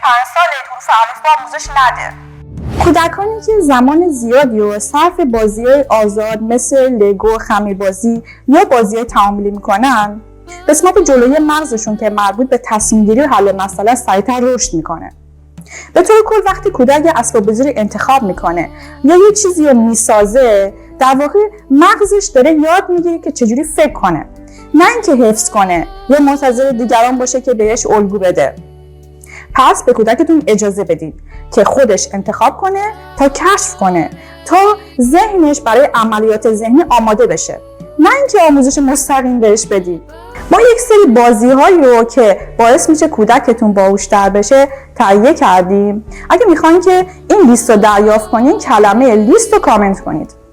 ساله حروف الفبا آموزش نده. کودکانی که زمان زیادی رو صرف بازی‌های آزاد مثل لگو، خمیربازی یا بازی‌های تعاملی میکنن، قسمت جلویی مغزشون که مربوط به تصمیم‌گیری و حل مسئله سریعتر رشد میکنه. به طور کل وقتی کودک اسباب بازی رو انتخاب میکنه یا یه چیزی رو میسازه، در واقع مغزش داره یاد میگیره که چجوری فکر کنه، نه اینکه حفظ کنه یا منتظر دیگران باشه که بهش الگو بده. پس به کودکتون اجازه بدید که خودش انتخاب کنه تا کشف کنه، تا ذهنش برای عملیات ذهنی آماده بشه، نه اینکه آموزش مستقیم بهش بدید. ما یک سری بازی‌هایی رو که باعث میشه کودکتون باهوش‌تر بشه تهیه کردیم. اگه میخواین که این لیست رو دریافت کنین، کلمه لیست رو کامنت کنید.